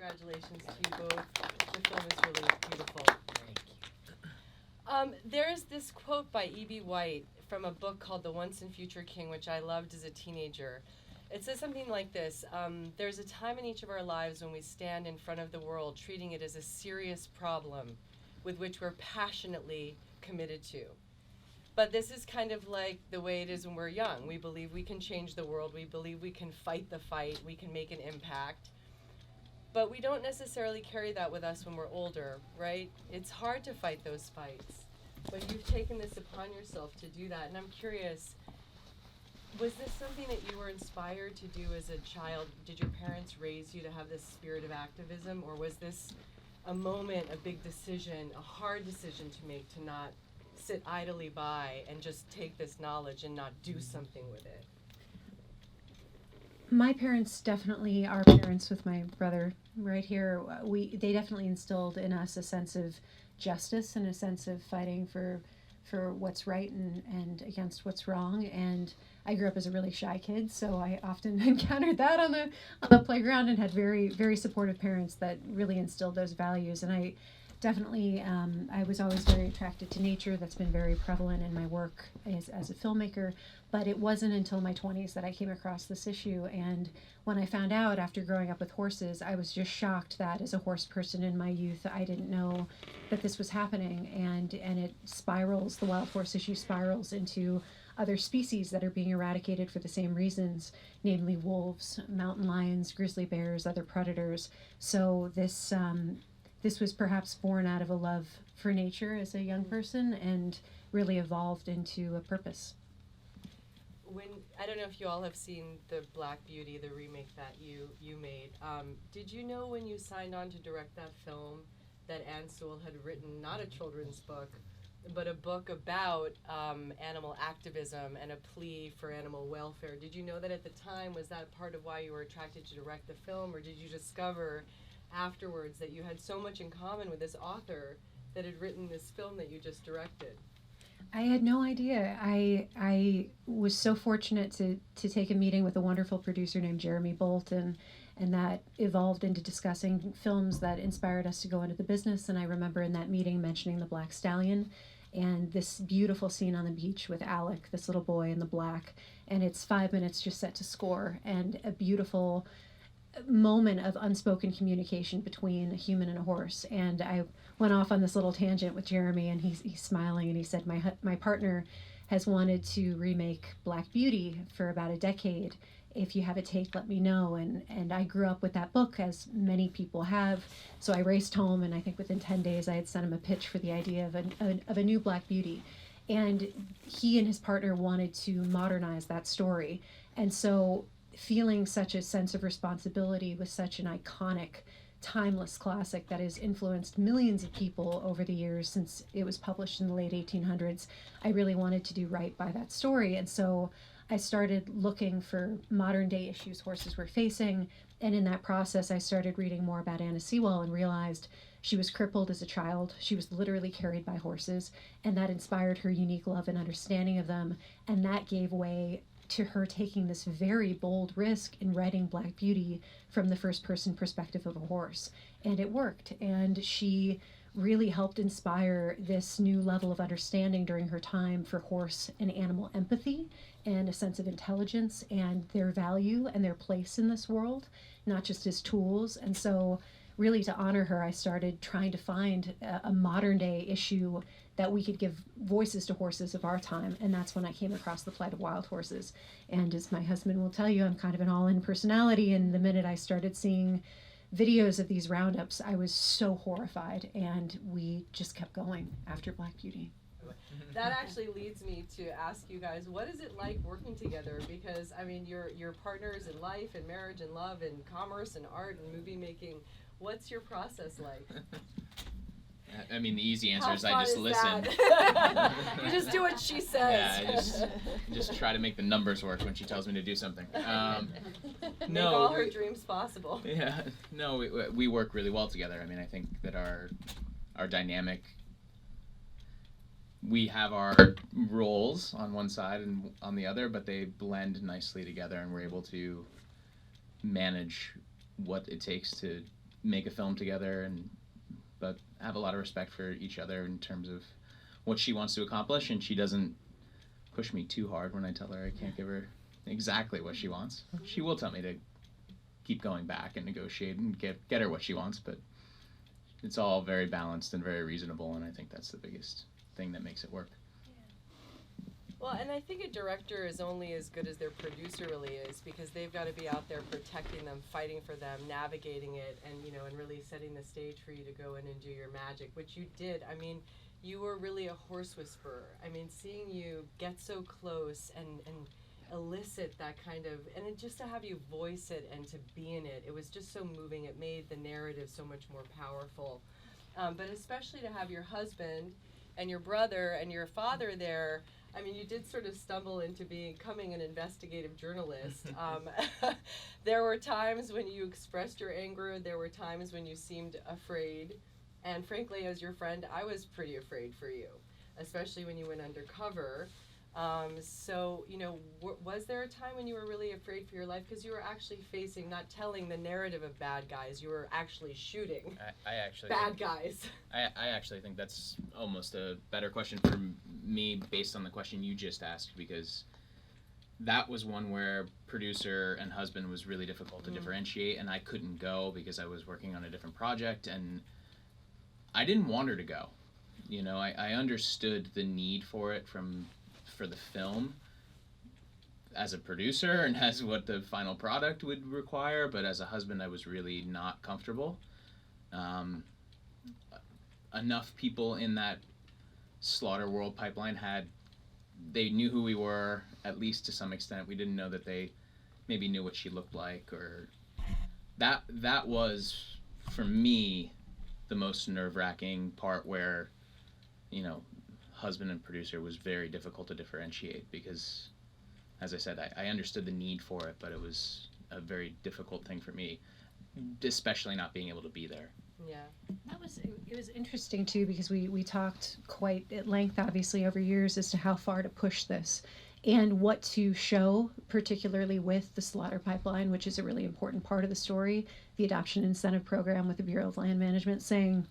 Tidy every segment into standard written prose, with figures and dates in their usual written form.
congratulations to you both. The film is really beautiful. Thank you. There's this quote by E.B. White from a book called The Once and Future King, which I loved as a teenager. It says something like this: there's a time in each of our lives when we stand in front of the world treating it as a serious problem with which we're passionately committed to. But this is kind of like the way it is when we're young. We believe we can change the world. We believe we can fight the fight. We can make an impact. But we don't necessarily carry that with us when we're older, right? It's hard to fight those fights. But you've taken this upon yourself to do that. And I'm curious, was this something that you were inspired to do as a child? Did your parents raise you to have this spirit of activism? Or was this a moment, a big decision, a hard decision to make, to not sit idly by and just take this knowledge and not do something with it? My parents definitely are parents with my brother right here. They definitely instilled in us a sense of justice and a sense of fighting for what's right and against what's wrong. And I grew up as a really shy kid, so I often encountered that on the playground and had very, very supportive parents that really instilled those values. And I definitely, I was always very attracted to nature. That's been very prevalent in my work as a filmmaker. But it wasn't until my 20s that I came across this issue. And when I found out after growing up with horses, I was just shocked that as a horse person in my youth, I didn't know that this was happening. And it spirals, the wild horse issue spirals into other species that are being eradicated for the same reasons, namely wolves, mountain lions, grizzly bears, other predators. So this was perhaps born out of a love for nature as a young person and really evolved into a purpose. I don't know if you all have seen the Black Beauty, the remake that you made. Did you know when you signed on to direct that film that Anne Sewell had written not a children's book, but a book about animal activism and a plea for animal welfare? Did you know that at the time? Was that part of why you were attracted to direct the film, or did you discover afterwards that you had so much in common with this author that had written this film that you just directed? I had no idea. I was so fortunate to take a meeting with a wonderful producer named Jeremy Bolt, and that evolved into discussing films that inspired us to go into the business. And I remember in that meeting mentioning The Black Stallion and this beautiful scene on the beach with Alec, this little boy in the black, and it's 5 minutes just set to score, and a beautiful moment of unspoken communication between a human and a horse. And I went off on this little tangent with Jeremy, and he's smiling, and he said, my partner has wanted to remake Black Beauty for about a decade. If you have a take, let me know. And I grew up with that book, as many people have. So I raced home, and I think within 10 days I had sent him a pitch for the idea of a new Black Beauty. And he and his partner wanted to modernize that story. And so feeling such a sense of responsibility with such an iconic, timeless classic that has influenced millions of people over the years since it was published in the late 1800s, I really wanted to do right by that story. And so I started looking for modern day issues horses were facing. And in that process, I started reading more about Anna Sewell and realized she was crippled as a child. She was literally carried by horses, and that inspired her unique love and understanding of them. And that gave way to her taking this very bold risk in writing Black Beauty from the first person perspective of a horse. And it worked. And she really helped inspire this new level of understanding during her time for horse and animal empathy and a sense of intelligence and their value and their place in this world, not just as tools. And so really to honor her, I started trying to find a modern day issue that we could give voices to horses of our time. And that's when I came across The Plight of Wild Horses. And as my husband will tell you, I'm kind of an all-in personality. And the minute I started seeing videos of these roundups, I was so horrified. And we just kept going after Black Beauty. That actually leads me to ask you guys, what is it like working together? Because, I mean, you're partners in life and marriage and love and commerce and art and movie making. What's your process like? I mean, the easy answer How is I fun just is listen. You just do what she says. Yeah, I just try to make the numbers work when she tells me to do something. Make all her dreams possible. Yeah, no, we work really well together. I mean, I think that our dynamic, we have our roles on one side and on the other, but they blend nicely together, and we're able to manage what it takes to make a film together, but have a lot of respect for each other in terms of what she wants to accomplish, and she doesn't push me too hard when I tell her I can't give her exactly what she wants. She will tell me to keep going back and negotiate and get her what she wants, but it's all very balanced and very reasonable, and I think that's the biggest thing that makes it work. Well, and I think a director is only as good as their producer really is, because they've got to be out there protecting them, fighting for them, navigating it, and and really setting the stage for you to go in and do your magic, which you did. I mean, you were really a horse whisperer. I mean, seeing you get so close and elicit that kind of, and it, just to have you voice it and to be in it, it was just so moving. It made the narrative so much more powerful. But especially to have your husband and your brother and your father there. I mean, you did sort of stumble into becoming an investigative journalist. There were times when you expressed your anger. There were times when you seemed afraid. And frankly, as your friend, I was pretty afraid for you, especially when you went undercover. So, was there a time when you were really afraid for your life? Because you were actually facing, not telling the narrative of bad guys, you were actually shooting I actually bad guys. I actually think that's almost a better question for me based on the question you just asked, because that was one where producer and husband was really difficult to differentiate, and I couldn't go because I was working on a different project, and I didn't want her to go. I understood the need for it for the film as a producer and as what the final product would require, but as a husband I was really not comfortable. Enough people in that Slaughter World pipeline they knew who we were, at least to some extent. We didn't know that they maybe knew what she looked like, or that was for me the most nerve-wracking part, where husband and producer was very difficult to differentiate, because as I said, I understood the need for it, but it was a very difficult thing for me, especially not being able to be there. Yeah. It was interesting too, because we talked quite at length, obviously, over years as to how far to push this and what to show, particularly with the slaughter pipeline, which is a really important part of the story, the adoption incentive program with the Bureau of Land Management saying,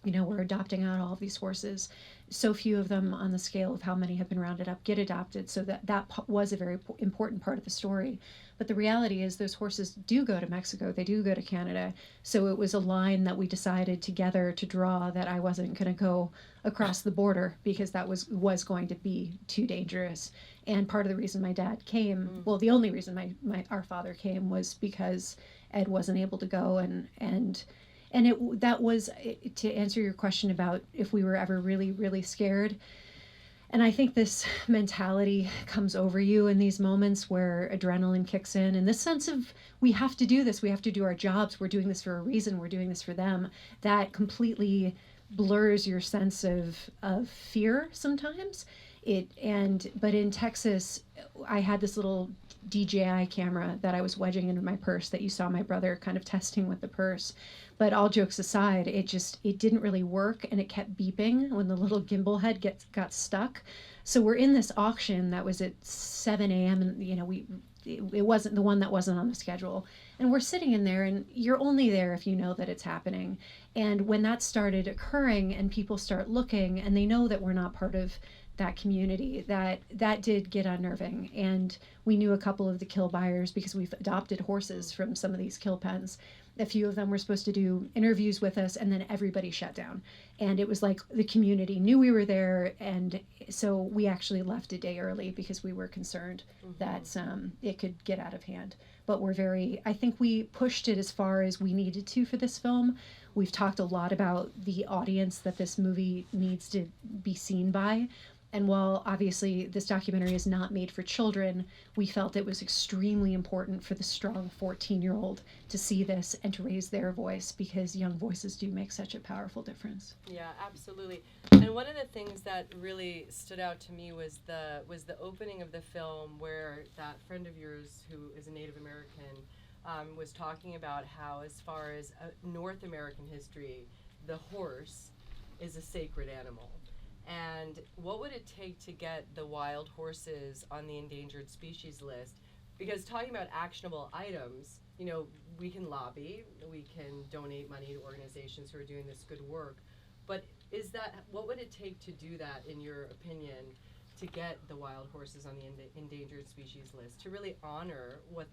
we're adopting out all of these horses. So few of them on the scale of how many have been rounded up get adopted. So that was a very important part of the story. But the reality is those horses do go to Mexico. They do go to Canada. So it was a line that we decided together to draw, that I wasn't going to go across the border, because that was going to be too dangerous. And part of the reason my dad came, well, the only reason our father came, was because Ed wasn't able to go, and that was, to answer your question about if we were ever really, really scared. And I think this mentality comes over you in these moments where adrenaline kicks in, and this sense of, we have to do this, we have to do our jobs, we're doing this for a reason, we're doing this for them, that completely blurs your sense of fear sometimes. But in Texas, I had this little DJI camera that I was wedging into my purse that you saw my brother kind of testing with the purse. But all jokes aside, it didn't really work, and it kept beeping when the little gimbal head got stuck. So we're in this auction that was at 7 a.m. and it wasn't the one that wasn't on the schedule. And we're sitting in there, and you're only there if you know that it's happening. And when that started occurring and people start looking and they know that we're not part of that community, that did get unnerving. And we knew a couple of the kill buyers because we've adopted horses from some of these kill pens. A few of them were supposed to do interviews with us, and then everybody shut down. And it was like the community knew we were there, and so we actually left a day early because we were concerned that it could get out of hand. But I think we pushed it as far as we needed to for this film. We've talked a lot about the audience that this movie needs to be seen by. And while obviously this documentary is not made for children, we felt it was extremely important for the strong 14-year-old to see this and to raise their voice, because young voices do make such a powerful difference. Yeah, absolutely. And one of the things that really stood out to me was the opening of the film, where that friend of yours who is a Native American was talking about how, as far as North American history, the horse is a sacred animal. And what would it take to get the wild horses on the endangered species list? Because talking about actionable items, you know, we can lobby, we can donate money to organizations who are doing this good work, but what would it take to do that, in your opinion, to get the wild horses on the endangered species list, to really honor what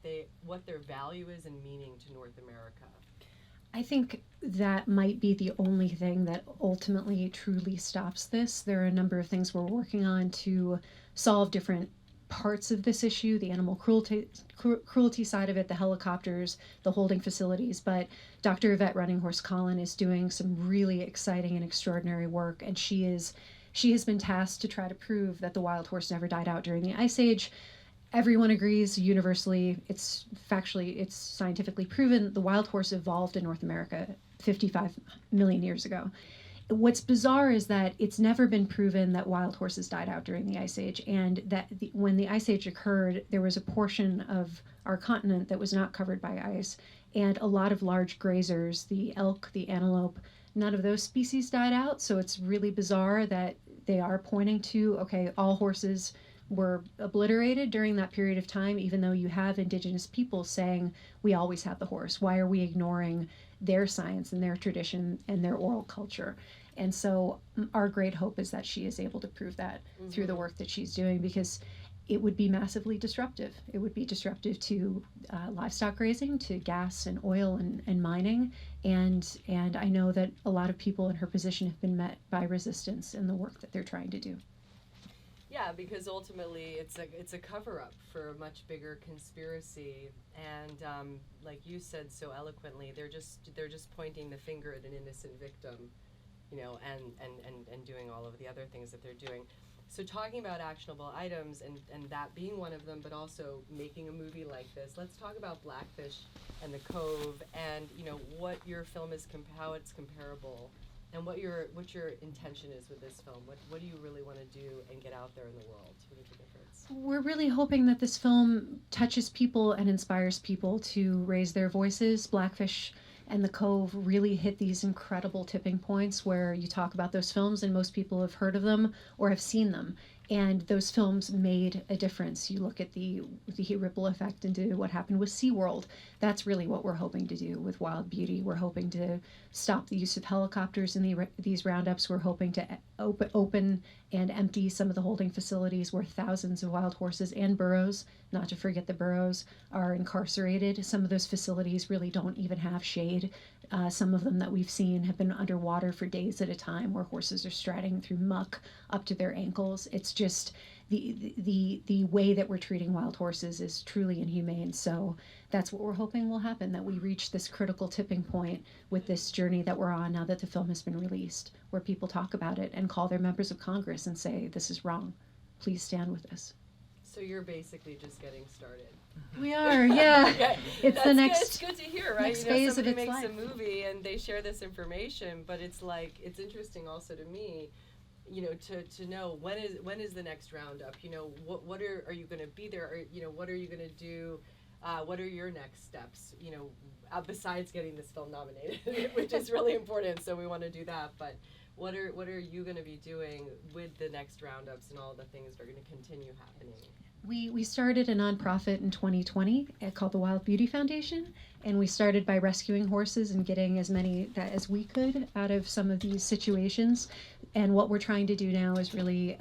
their value is and meaning to North America? I think that might be the only thing that ultimately truly stops this. There are a number of things we're working on to solve different parts of this issue, the animal cruelty side of it, the helicopters, the holding facilities. But Dr. Yvette Running Horse Collin is doing some really exciting and extraordinary work, and she has been tasked to try to prove that the wild horse never died out during the Ice Age. Everyone agrees universally, it's scientifically proven, the wild horse evolved in North America 55 million years ago. What's bizarre is that it's never been proven that wild horses died out during the Ice Age, and that when the Ice Age occurred, there was a portion of our continent that was not covered by ice, and a lot of large grazers, the elk, the antelope, none of those species died out. So it's really bizarre that they are pointing to, okay, all horses were obliterated during that period of time, even though you have indigenous people saying we always had the horse. Why are we ignoring their science and their tradition and their oral culture? And so our great hope is that she is able to prove that through the work that she's doing, because it would be massively disruptive. It would be disruptive to livestock grazing, to gas and oil and mining. And I know that a lot of people in her position have been met by resistance in the work that they're trying to do. Yeah, because ultimately it's a cover-up for a much bigger conspiracy, and like you said so eloquently, they're just pointing the finger at an innocent victim, you know, and doing all of the other things that they're doing. So talking about actionable items and that being one of them, but also making a movie like this, let's talk about Blackfish and the Cove, and you know what your film is, how it's comparable. And what your intention is with this film. What do you really want to do and get out there in the world to make a difference? We're really hoping that this film touches people and inspires people to raise their voices. Blackfish and the Cove really hit these incredible tipping points where you talk about those films and most people have heard of them or have seen them. And those films made a difference. You look at the ripple effect into what happened with SeaWorld. That's really what we're hoping to do with Wild Beauty. We're hoping to stop the use of helicopters in these roundups. We're hoping to open and empty some of the holding facilities where thousands of wild horses and burros, not to forget the burros, are incarcerated. Some of those facilities really don't even have shade. Some of them that we've seen have been underwater for days at a time, where horses are striding through muck up to their ankles. It's just the way that we're treating wild horses is truly inhumane. So that's what we're hoping will happen, that we reach this critical tipping point with this journey that we're on now that the film has been released, where people talk about it and call their members of Congress and say, this is wrong. Please stand with us. So you're basically just getting started. We are, yeah. Yeah, it's the next. It's good to hear, right? Next You know, phase somebody of its makes life. a movie and they share this information, but it's interesting also to me, you know, to know when is the next roundup. You know, what are you going to be there? Or, you know, what are you going to do? What are your next steps? You know, besides getting this film nominated, which is really important. So we want to do that, but. What are you going to be doing with the next roundups and all the things that are going to continue happening? We started a nonprofit in 2020 called the Wild Beauty Foundation, and we started by rescuing horses and getting as many as we could out of some of these situations. And what we're trying to do now is really,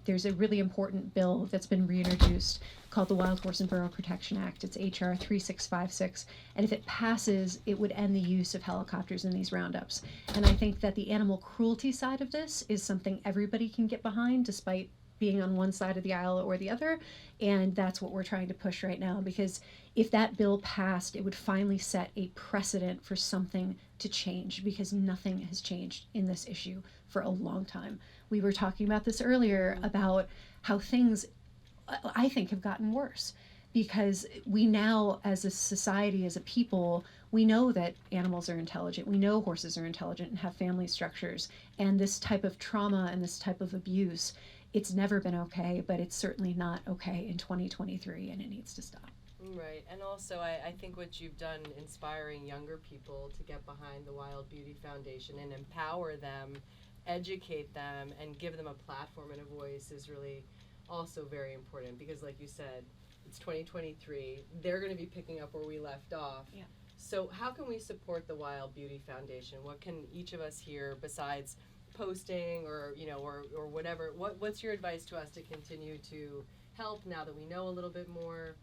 there's a really important bill that's been reintroduced called the Wild Horse and Burro Protection Act. It's HR 3656, and if it passes, it would end the use of helicopters in these roundups. And I think that the animal cruelty side of this is something everybody can get behind, despite being on one side of the aisle or the other, and that's what we're trying to push right now, because if that bill passed, it would finally set a precedent for something to change, because nothing has changed in this issue for a long time. We were talking about this earlier about how things, I think, have gotten worse, because we now, as a society, as a people, we know that animals are intelligent. We know horses are intelligent and have family structures, and this type of trauma and this type of abuse, it's never been okay, but it's certainly not okay in 2023, and it needs to stop. Right, and also I think what you've done inspiring younger people to get behind the Wild Beauty Foundation and empower them, educate them, and give them a platform and a voice is really also very important, because like you said, It's 2023. They're going to be picking up where we left off. Yeah. So how can we support the Wild Beauty Foundation? What can each of us here, besides posting or or whatever? What's your advice to us to continue to help now that we know a little bit more?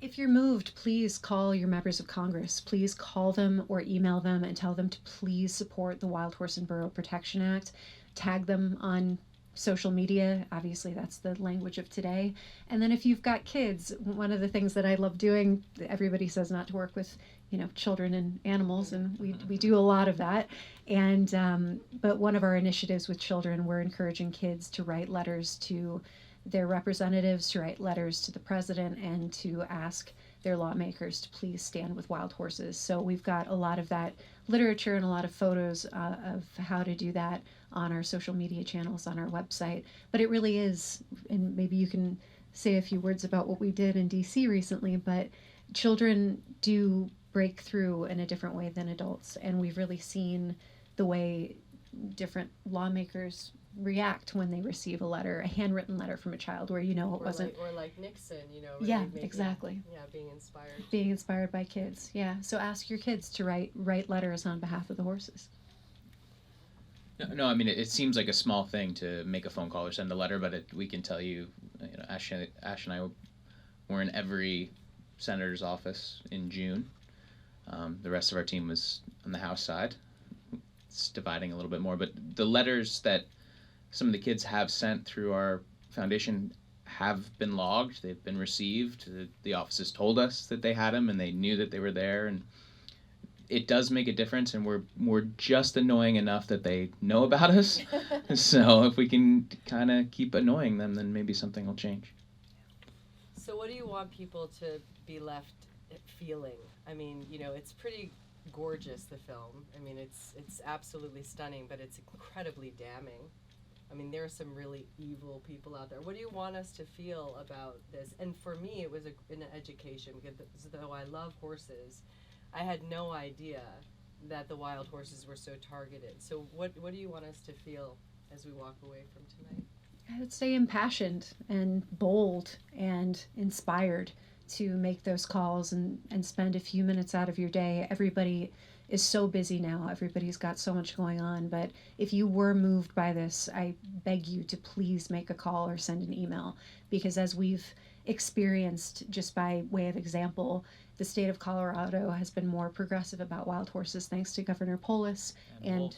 If you're moved, please call your members of Congress. Please call them or email them and tell them to please support the Wild Horse and Burro Protection Act. Tag them on social media. Obviously, that's the language of today. And then if you've got kids, one of the things that I love doing, everybody says not to work with, children and animals, and we do a lot of that. And but one of our initiatives with children, we're encouraging kids to write letters to their representatives, to write letters to the president, and to ask their lawmakers to please stand with wild horses. So we've got a lot of that literature and a lot of photos of how to do that on our social media channels, on our website. But it really is, and maybe you can say a few words about what we did in DC recently, but children do break through in a different way than adults, and we've really seen the way different lawmakers react when they receive a letter, a handwritten letter from a child where it wasn't like Nixon, really yeah, exactly. being inspired by kids. Yeah, so ask your kids to write letters on behalf of the horses. No, I mean, it seems like a small thing to make a phone call or send a letter, but we can tell you, Ash and I were in every senator's office in June. The rest of our team was on the House side. It's dividing a little bit more, but the letters that some of the kids have sent through our foundation have been logged. They've been received. The offices told us that they had them, and they knew that they were there, and it does make a difference, and we're just annoying enough that they know about us. So if we can kind of keep annoying them, then maybe something will change. So what do you want people to be left feeling? I mean, it's pretty gorgeous, the film. I mean, it's absolutely stunning, but it's incredibly damning. I mean, there are some really evil people out there. What do you want us to feel about this? And for me, it was an education, because though I love horses, I had no idea that the wild horses were so targeted. So what do you want us to feel as we walk away from tonight? I would say impassioned and bold and inspired to make those calls and spend a few minutes out of your day. Everybody is so busy now. Everybody's got so much going on. But if you were moved by this, I beg you to please make a call or send an email, because as we've experienced, just by way of example, the state of Colorado has been more progressive about wild horses thanks to Governor Polis and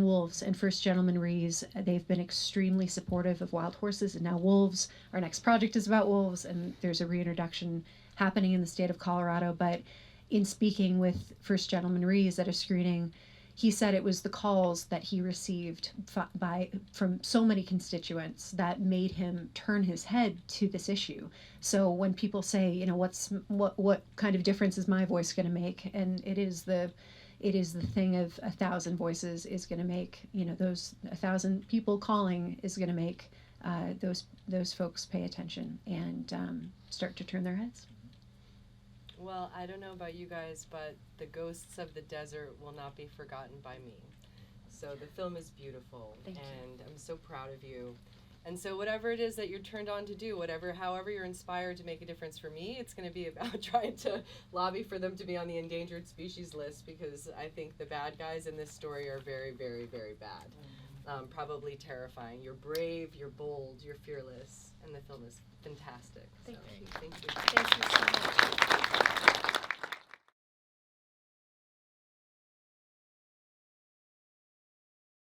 wolves and First Gentleman Rees. They've been extremely supportive of wild horses, and now wolves. Our next project is about wolves, and there's a reintroduction happening in the state of Colorado. But in speaking with First Gentleman Rees at a screening, he said it was the calls that he received from so many constituents that made him turn his head to this issue. So when people say, what kind of difference is my voice going to make, and it is the thing of 1,000 voices is going to make, those 1,000 people calling is going to make those folks pay attention and start to turn their heads. Well, I don't know about you guys, but the ghosts of the desert will not be forgotten by me. So the film is beautiful, and I'm so proud of you. And so whatever it is that you're turned on to do, however you're inspired to make a difference, for me, it's going to be about trying to lobby for them to be on the endangered species list, because I think the bad guys in this story are very, very, very bad. Probably terrifying. You're brave, you're bold, you're fearless, and the film is fantastic. Thank you. Thank you. Thank you so much.